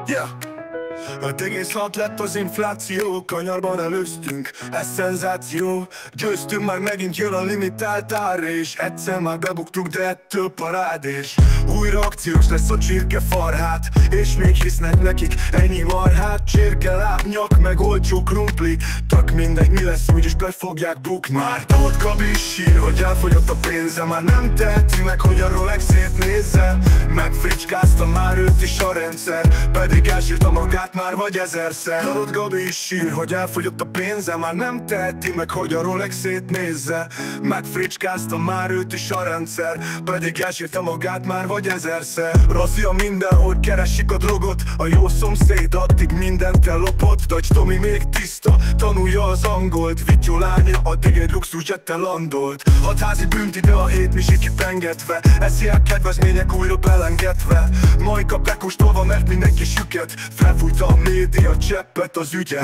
Yeah. 5,6 lett az infláció, kanyarban előztünk, ez szenzáció. Győztünk, már megint jön a limitált ár, és egyszer már bebuktuk, de ettől parádés. Újra akciós lesz a csirkefarhát, és még hisznek nekik ennyi marhát. Csirke, lábnyak, meg olcsó krumpli, tök mindegy mi lesz, úgyis be fogják bukni. Már Tóth Gabi is sír, hogy elfogyott a pénze, már nem teheti meg, hogy a Rolexét nézze. Megfricskázta már őt is a rendszer, pedig elsírta magát már vagy ezerszer. Tóth Gabi is sír, hogy elfogyott a pénze, már nem teheti meg, hogy a Rolexét nézze. Megfricskázta már őt is a rendszer, pedig elsírta magát már vagy ezerszer. Rasszia mindenhol keresik a drogot, a jó szomszéd addig mindent ellopott. Dajcs Tomi még tiszta, tanulja az angolt, Vityó lánya addig egy luxusjettel landolt. Hatházi bűnt ide a hét misit kipengetve, eszi el kedvezmények újra belengedve. Majka bekóstolva, mert mindenki süket, felfújta a média cseppet az ügye.